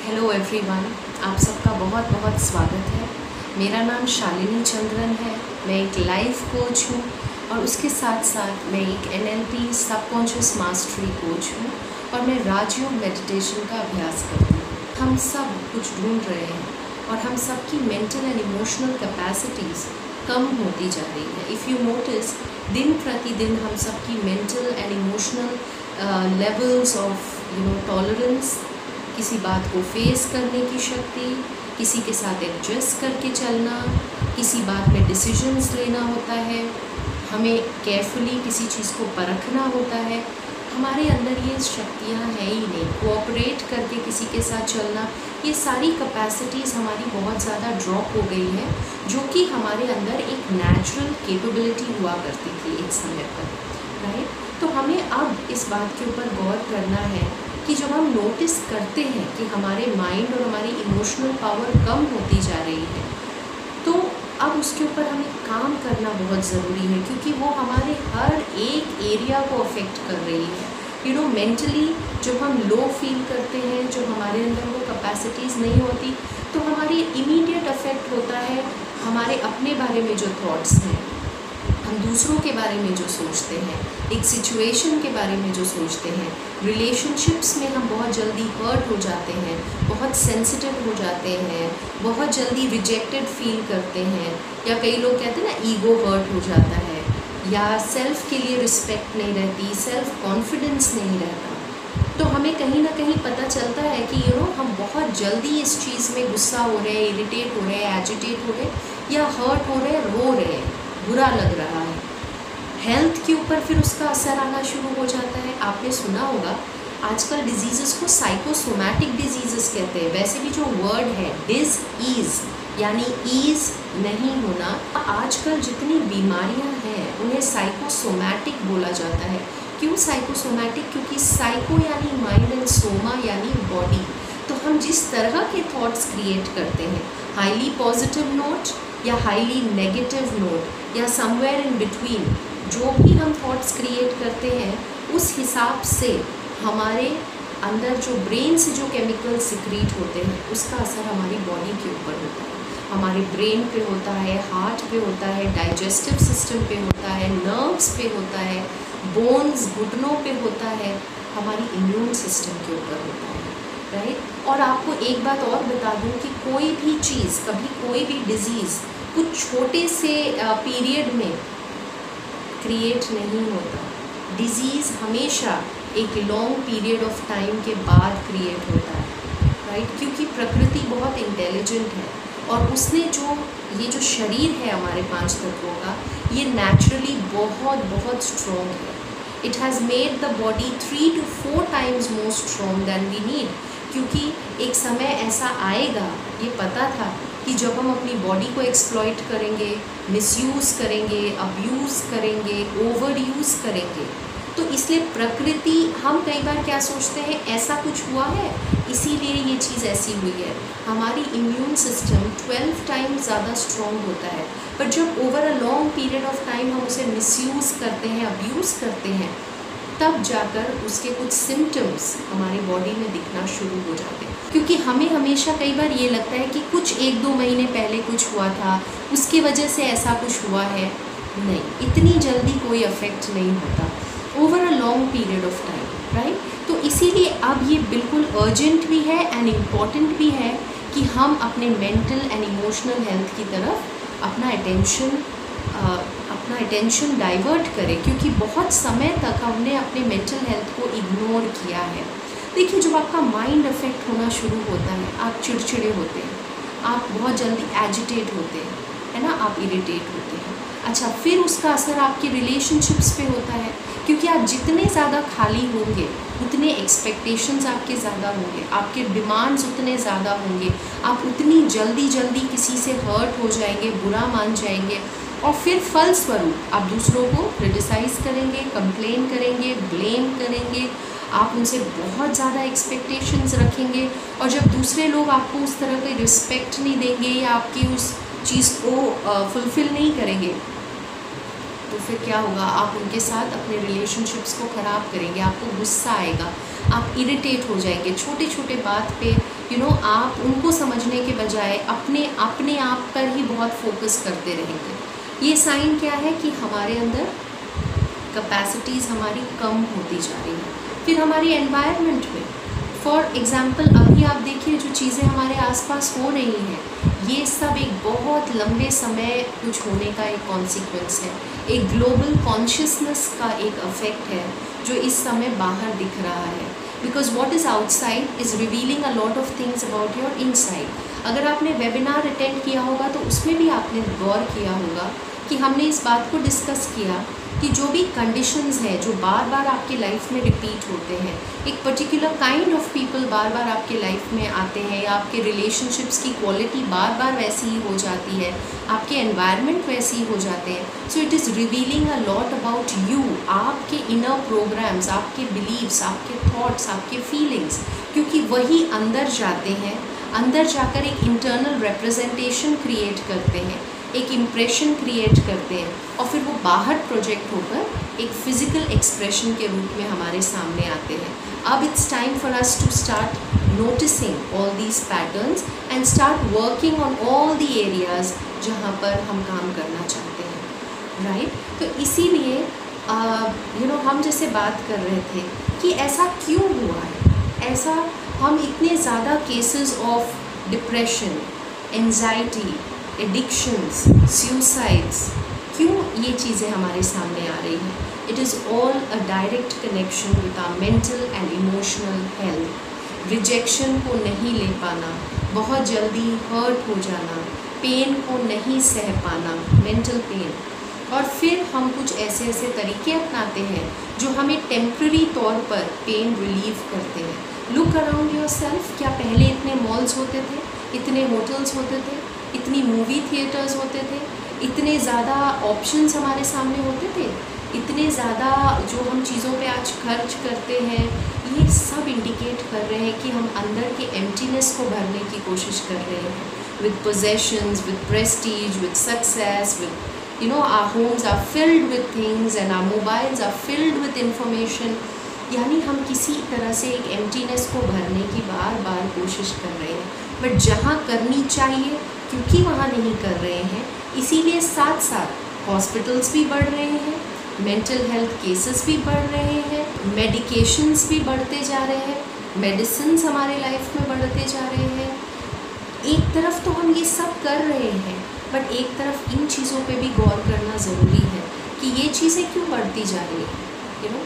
Hello everyone, आप सबका बहुत बहुत स्वागत है। मेरा नाम शालिनी चंद्रन है। मैं एक लाइफ कोच हूँ और उसके साथ साथ मैं एक NLP सबकॉन्शियस मास्टरी कोच हूँ और मैं राजयोग मेडिटेशन का अभ्यास करती हूँ। हम सब कुछ ढूंढ रहे हैं और हम सबकी मेंटल एंड इमोशनल कैपेसिटीज़ कम होती जा रही है। इफ़ यू नोटिस, दिन प्रतिदिन हम सबकी mental and emotional levels of tolerance, किसी बात को फेस करने की शक्ति, किसी के साथ एडजस्ट करके चलना, किसी बात में डिसीजंस लेना होता है, हमें केयरफुली किसी चीज़ को परखना होता है। हमारे अंदर ये शक्तियाँ हैं ही नहीं। कोऑपरेट करके किसी के साथ चलना, ये सारी कैपेसिटीज़ हमारी बहुत ज़्यादा ड्रॉप हो गई है, जो कि हमारे अंदर एक नेचुरल कैपेबिलिटी हुआ करती थी एक समय पर, राइट। तो हमें अब इस बात के ऊपर गौर करना है कि जब हम नोटिस करते हैं कि हमारे माइंड और हमारी इमोशनल पावर कम होती जा रही है, तो अब उसके ऊपर हमें काम करना बहुत ज़रूरी है, क्योंकि वो हमारे हर एक एरिया को अफेक्ट कर रही है। मेंटली जब हम लो फील करते हैं, जब हमारे अंदर वो कैपेसिटीज़ नहीं होती, तो हमारी इमीडिएट अफेक्ट होता है हमारे अपने बारे में जो थॉट्स हैं, हम दूसरों के बारे में जो सोचते हैं, एक सिचुएशन के बारे में जो सोचते हैं। रिलेशनशिप्स में हम बहुत जल्दी हर्ट हो जाते हैं, बहुत सेंसिटिव हो जाते हैं, बहुत जल्दी रिजेक्टेड फील करते हैं, या कई लोग कहते हैं ना, ईगो हर्ट हो जाता है, या सेल्फ के लिए रिस्पेक्ट नहीं रहती, सेल्फ कॉन्फिडेंस नहीं रहता। तो हमें कहीं ना कहीं पता चलता है कि हम बहुत जल्दी इस चीज़ में गुस्सा हो रहे हैं, इरिटेट हो रहे हैं, एजिटेट हो रहे हैं, या हर्ट हो रहे हैं, रो रहे हैं, बुरा लग रहा है। हेल्थ के ऊपर फिर उसका असर आना शुरू हो जाता है। आपने सुना होगा, आजकल डिजीज़ेस को साइकोसोमैटिक डिजीज़ेस कहते हैं। वैसे भी जो वर्ड है डिज़ यानी ईज़ नहीं होना, आजकल जितनी बीमारियां हैं उन्हें साइकोसोमैटिक बोला जाता है। क्यों साइकोसोमैटिक? क्योंकि साइको यानी माइंड एंड सोमा यानी बॉडी। तो हम जिस तरह के थॉट्स क्रिएट करते हैं, हाईली पॉजिटिव नोट या हाईली नेगेटिव नोट या समवेयर इन बिटवीन, जो भी हम थॉट्स क्रिएट करते हैं, उस हिसाब से हमारे अंदर जो ब्रेन से जो केमिकल सिक्रीट होते हैं, उसका असर हमारी बॉडी के ऊपर होता है। हमारे ब्रेन पे होता है, हार्ट पे होता है, डाइजेस्टिव सिस्टम पे होता है, नर्व्स पे होता है, बोन्स घुटनों पे होता है, हमारी इम्यून सिस्टम के ऊपर होता है, राइट। और आपको एक बात और बता दूं कि कोई भी चीज़, कभी कोई भी डिजीज़ कुछ छोटे से पीरियड में क्रिएट नहीं होता। डिजीज़ हमेशा एक लॉन्ग पीरियड ऑफ टाइम के बाद क्रिएट होता है, राइट। क्योंकि प्रकृति बहुत इंटेलिजेंट है और उसने ये जो शरीर है हमारे 5 तत्वों का, ये नेचुरली बहुत बहुत स्ट्रॉन्ग है। It has made the body 3 to 4 times more strong than we need। क्योंकि एक समय ऐसा आएगा, ये पता था, कि जब हम अपनी बॉडी को एक्सप्लॉइट करेंगे, मिसयूज़ करेंगे, अब्यूज़ करेंगे, ओवर यूज़ करेंगे। तो इसलिए प्रकृति, हम कई बार क्या सोचते हैं, ऐसा कुछ हुआ है इसीलिए ये चीज़ ऐसी हुई है। हमारी इम्यून सिस्टम 12 times ज़्यादा स्ट्रॉन्ग होता है, पर जब over a long period of time हम उसे मिसयूज़ करते हैं, अब्यूज़ करते हैं, तब जाकर उसके कुछ सिम्टम्स हमारी बॉडी में दिखना शुरू हो जाते हैं। क्योंकि हमें हमेशा कई बार ये लगता है कि कुछ 1-2 महीने पहले कुछ हुआ था, उसकी वजह से ऐसा कुछ हुआ है। नहीं, इतनी जल्दी कोई अफेक्ट नहीं होता over a long period of time, right. तो इसीलिए अब ये बिल्कुल अर्जेंट भी है एंड इम्पॉर्टेंट भी है कि हम अपने मेंटल एंड इमोशनल हेल्थ की तरफ अपना अटेंशन डाइवर्ट करें, क्योंकि बहुत समय तक हमने अपने मेंटल हेल्थ को इग्नोर किया है। देखिए, जब आपका माइंड अफेक्ट होना शुरू होता है, आप चिड़चिड़े होते हैं, आप बहुत जल्दी एजिटेट होते हैं, है ना, आप इरिटेट होते हैं। अच्छा, फिर उसका असर आपके रिलेशनशिप्स पे होता है, क्योंकि आप जितने ज़्यादा खाली होंगे उतने एक्सपेक्टेशंस आपके ज़्यादा होंगे, आपके डिमांड्स उतने ज़्यादा होंगे, आप उतनी जल्दी किसी से हर्ट हो जाएंगे, बुरा मान जाएंगे, और फिर फलस्वरूप आप दूसरों को क्रिटिसाइज़ करेंगे, कंप्लेन करेंगे, ब्लेम करेंगे, आप उनसे बहुत ज़्यादा एक्सपेक्टेशंस रखेंगे। और जब दूसरे लोग आपको उस तरह की रिस्पेक्ट नहीं देंगे या आपकी उस चीज़ को फुलफ़िल नहीं करेंगे, तो फिर क्या होगा, आप उनके साथ अपने रिलेशनशिप्स को ख़राब करेंगे, आपको गुस्सा आएगा, आप इरिटेट हो जाएंगे छोटे छोटे बात पे। आप उनको समझने के बजाय अपने आप पर ही बहुत फोकस करते रहेंगे। ये साइन क्या है कि हमारे अंदर कैपेसिटीज़ हमारी कम होती जा रही है। फिर हमारी एनवायरनमेंट में, फॉर एग्ज़ाम्पल अभी आप देखिए जो चीज़ें हमारे आसपास हो रही हैं, ये सब एक बहुत लंबे समय कुछ होने का एक कॉन्सिक्वेंस है, एक ग्लोबल कॉन्शियसनेस का एक अफेक्ट है जो इस समय बाहर दिख रहा है। Because what is outside is revealing a lot of things about your inside. अगर आपने वेबिनार अटेंड किया होगा तो उसमें भी आपने गौर किया होगा कि हमने इस बात को डिस्कस किया कि जो भी कंडीशंस हैं जो बार बार आपके लाइफ में रिपीट होते हैं, एक पर्टिकुलर काइंड ऑफ पीपल बार बार आपके लाइफ में आते हैं, या आपके रिलेशनशिप्स की क्वालिटी बार बार वैसी ही हो जाती है, आपके एनवायरनमेंट वैसे ही हो जाते हैं। सो it is revealing a lot about you, आपके इनर प्रोग्राम्स, आपके बिलीव्स, आपके थॉट्स, आपके फीलिंग्स, क्योंकि वही अंदर जाते हैं, अंदर जाकर एक इंटरनल रिप्रेजेंटेशन क्रिएट करते हैं, एक इम्प्रेशन क्रिएट करते हैं, और फिर वो बाहर प्रोजेक्ट होकर एक फिज़िकल एक्सप्रेशन के रूप में हमारे सामने आते हैं। अब it's time for us to start noticing all these patterns and start working on all the areas जहाँ पर हम काम करना चाहते हैं, राइट? तो इसीलिए हम जैसे बात कर रहे थे कि ऐसा क्यों हुआ है, ऐसा हम इतने ज़्यादा cases of depression, anxiety, addictions, suicides, क्यों ये चीज़ें हमारे सामने आ रही हैं? It is all a direct connection with our mental and emotional health. Rejection को नहीं ले पाना, बहुत जल्दी हर्ट हो जाना, पेन को नहीं सह पाना, मेंटल पेन, और फिर हम कुछ ऐसे ऐसे तरीके अपनाते हैं जो हमें टेम्प्रेरी तौर पर पेन रिलीव करते हैं। लुक अराउंड योर सेल्फ, क्या पहले इतने मॉल्स होते थे, इतने होटल्स होते थे, इतनी मूवी थिएटर्स होते थे, इतने ज़्यादा ऑप्शंस हमारे सामने होते थे, इतने ज़्यादा जो हम चीज़ों पे आज खर्च करते हैं, ये सब इंडिकेट कर रहे हैं कि हम अंदर के एम्प्टीनेस को भरने की कोशिश कर रहे हैं with possessions, with Prestige, with success, with our homes are filled with things and our mobiles are filled with information। यानी हम किसी तरह से एक एम्प्टीनेस को भरने की बार बार कोशिश कर रहे हैं, बट जहाँ करनी चाहिए क्योंकि वहाँ नहीं कर रहे हैं, इसीलिए साथ साथ हॉस्पिटल्स भी बढ़ रहे हैं, मेंटल हेल्थ केसेस भी बढ़ रहे हैं, मेडिकेशंस भी बढ़ते जा रहे हैं, मेडिसिन्स हमारे लाइफ में बढ़ते जा रहे हैं। एक तरफ तो हम ये सब कर रहे हैं, बट एक तरफ इन चीज़ों पे भी गौर करना ज़रूरी है कि ये चीज़ें क्यों बढ़ती जा रही हैं,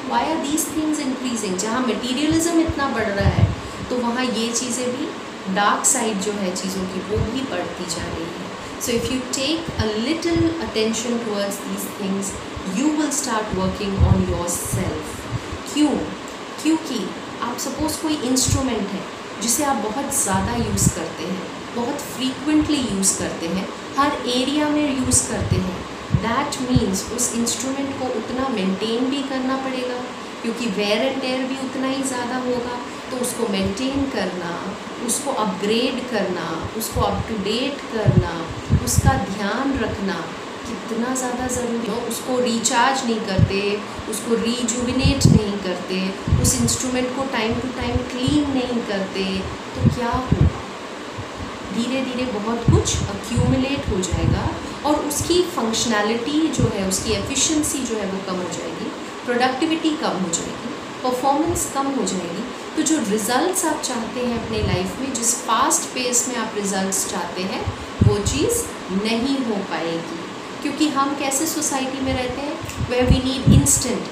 why are these things increasing. जहाँ मटीरियलिज्म इतना बढ़ रहा है तो वहाँ ये चीज़ें भी, डार्क साइड जो है चीज़ों की, वो भी बढ़ती जा रही है। So if you take a little attention towards these things, you will start working on your self. क्यों? क्योंकि आप सपोज़ कोई इंस्ट्रूमेंट है जिसे आप बहुत ज़्यादा यूज़ करते हैं, बहुत फ्रीक्वेंटली यूज़ करते हैं, हर एरिया में यूज़ करते हैं, दैट मीन्स उस इंस्ट्रूमेंट को उतना मेंटेन भी करना पड़ेगा, क्योंकि वेयर एंड टेयर भी उतना ही ज़्यादा होगा। तो उसको मेंटेन करना, उसको अपग्रेड करना, उसको अप टू डेट करना, उसका ध्यान रखना कितना ज़्यादा ज़रूरी हो। उसको रिचार्ज नहीं करते, उसको रीजुविनेट नहीं करते, उस इंस्ट्रूमेंट को टाइम टू टाइम क्लीन नहीं करते, तो क्या होगा? धीरे धीरे बहुत कुछ अक्यूमुलेट हो जाएगा और उसकी फंक्शनैलिटी जो है, उसकी एफिशिएंसी जो है वो कम हो जाएगी, प्रोडक्टिविटी कम हो जाएगी, परफॉर्मेंस कम हो जाएगी। तो जो रिज़ल्ट्स आप चाहते हैं अपने लाइफ में, जिस फास्ट पेस में आप रिज़ल्ट्स चाहते हैं, वो चीज़ नहीं हो पाएगी। क्योंकि हम कैसे सोसाइटी में रहते हैं, where we need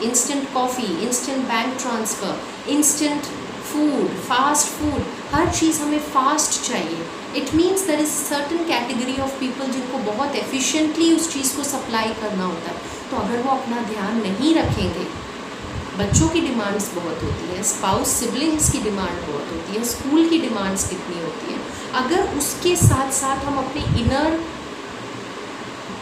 instant coffee, instant bank transfer, instant food, fast food, हर चीज़ हमें फास्ट चाहिए। It means there is certain category of people जिनको बहुत एफिशिएंटली उस चीज़ को सप्लाई करना होता है। तो अगर वो अपना ध्यान नहीं रखेंगे, बच्चों की डिमांड्स बहुत होती है, स्पाउस सिबलिंग्स की डिमांड बहुत होती है, स्कूल की डिमांड्स कितनी होती है, अगर उसके साथ साथ हम अपने इनर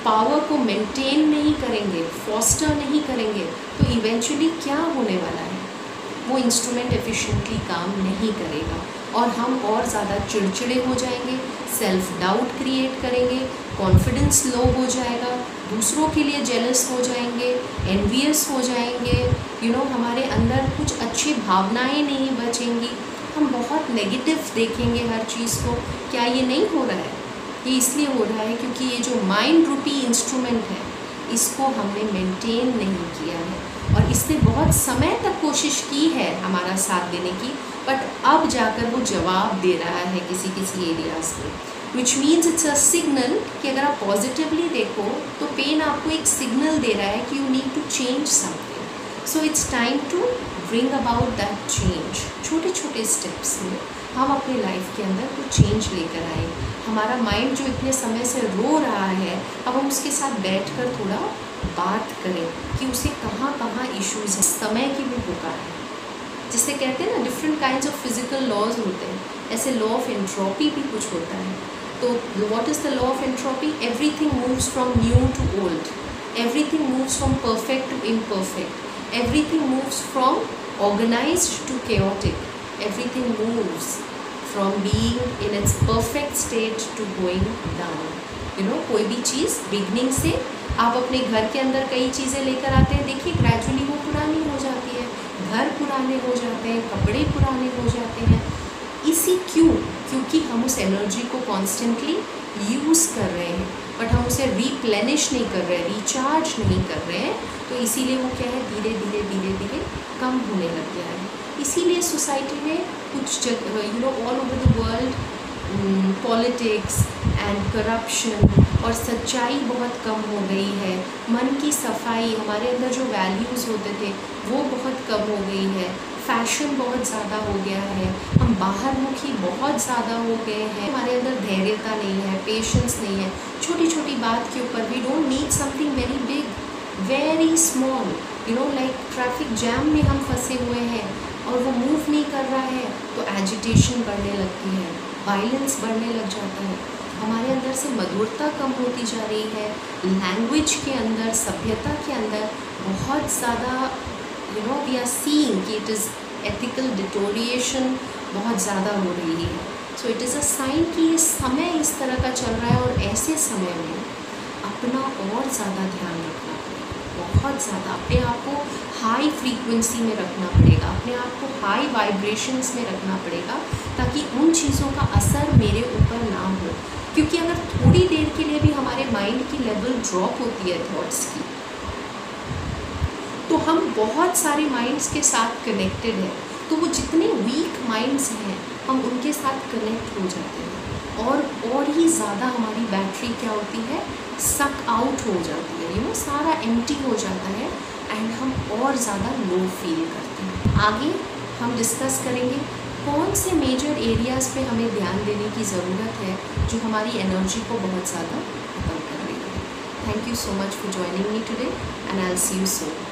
पावर को मेंटेन नहीं करेंगे, फॉस्टर नहीं करेंगे, तो इवेंचुअली क्या होने वाला है, वो इंस्ट्रूमेंट एफिशिएंटली काम नहीं करेगा और हम और ज़्यादा चिड़चिड़े हो जाएंगे, सेल्फ डाउट क्रिएट करेंगे, कॉन्फिडेंस लो हो जाएगा, दूसरों के लिए जेलस हो जाएंगे, एनवियस हो जाएंगे, हमारे अंदर कुछ अच्छी भावनाएं नहीं बचेंगी, हम बहुत नेगेटिव देखेंगे हर चीज़ को। क्या ये नहीं हो रहा है? ये इसलिए हो रहा है क्योंकि ये जो माइंड रूपी इंस्ट्रूमेंट है इसको हमने मेंटेन नहीं किया है, और इसने बहुत समय तक कोशिश की है हमारा साथ देने की, बट अब जाकर वो जवाब दे रहा है किसी किसी एरियाज में, which means it's a signal कि अगर आप पॉजिटिवली देखो तो पेन आपको एक सिग्नल दे रहा है कि you need to change something. So it's time to bring about that change. छोटे छोटे स्टेप्स में हम अपने लाइफ के अंदर कुछ चेंज लेकर आए। हमारा माइंड जो इतने समय से रो रहा है, अब हम उसके साथ बैठकर थोड़ा बात करें कि उसे कहाँ कहाँ इश्यूज़ हैं। समय की भी पुकार है, जिसे कहते हैं ना different kinds of physical laws होते हैं, ऐसे लॉ ऑफ एंट्रोपी भी कुछ होता है। तो what is the law of entropy? Everything moves from new to old, everything moves from perfect to imperfect, everything moves from organized to chaotic, everything moves from being in its perfect state to going down. कोई भी चीज़ beginning से आप अपने घर के अंदर कई चीज़ें लेकर आते हैं, देखिए ग्रेजुअली वो पुरानी हो जाती है, घर पुराने हो जाते हैं, कपड़े पुराने हो जाते हैं। क्योंकि हम उस एनर्जी को कॉन्स्टेंटली यूज़ कर रहे हैं, बट हम उसे रीप्लेनिश नहीं कर रहे हैं, रिचार्ज नहीं कर रहे हैं, तो इसीलिए वो क्या है, धीरे धीरे धीरे धीरे कम होने लग गया है। इसीलिए सोसाइटी में कुछ जगह all over the world politics and corruption और सच्चाई बहुत कम हो गई है। मन की सफाई, हमारे अंदर जो वैल्यूज़ होते थे वो बहुत कम हो गई है। फैशन बहुत ज़्यादा हो गया है, हम बाहरमुखी बहुत ज़्यादा हो गए हैं, हमारे अंदर धैर्यता नहीं है, पेशेंस नहीं है। छोटी छोटी बात के ऊपर we don't need something very big, very small, like traffic jam में हम फंसे हुए हैं और वो मूव नहीं कर रहा है तो एजिटेशन बढ़ने लगती है, वायलेंस बढ़ने लग जाता है, हमारे अंदर से मधुरता कम होती जा रही है। लैंग्वेज के अंदर, सभ्यता के अंदर बहुत ज़्यादा वी आर सीइंग कि इट इज़ एथिकल डिटोरिएशन बहुत ज़्यादा हो रही है। So it is a sign कि ये समय इस तरह का चल रहा है, और ऐसे समय में अपना और ज़्यादा ध्यान रखना पड़ेगा, बहुत ज़्यादा अपने आप को हाई फ्रीक्वेंसी में रखना पड़ेगा, अपने आप को हाई वाइब्रेशंस में रखना पड़ेगा, ताकि उन चीज़ों का असर मेरे ऊपर ना हो। क्योंकि अगर थोड़ी देर के लिए भी हमारे माइंड की लेवल ड्रॉप होती है थॉट्स की, तो हम बहुत सारे माइंड्स के साथ कनेक्टेड हैं, तो वो जितने वीक माइंड्स हैं हम उनके साथ कनेक्ट हो जाते हैं, और ही ज़्यादा हमारी बैटरी क्या होती है, सक आउट हो जाती है, सारा एम्प्टी हो जाता है, एंड हम और ज़्यादा लो फील करते हैं। आगे हम डिस्कस करेंगे कौन से मेजर एरियाज़ पे हमें ध्यान देने की ज़रूरत है जो हमारी एनर्जी को बहुत ज़्यादा खत्म कर रही है। Thank you so much for joining me today, and I will see you soon.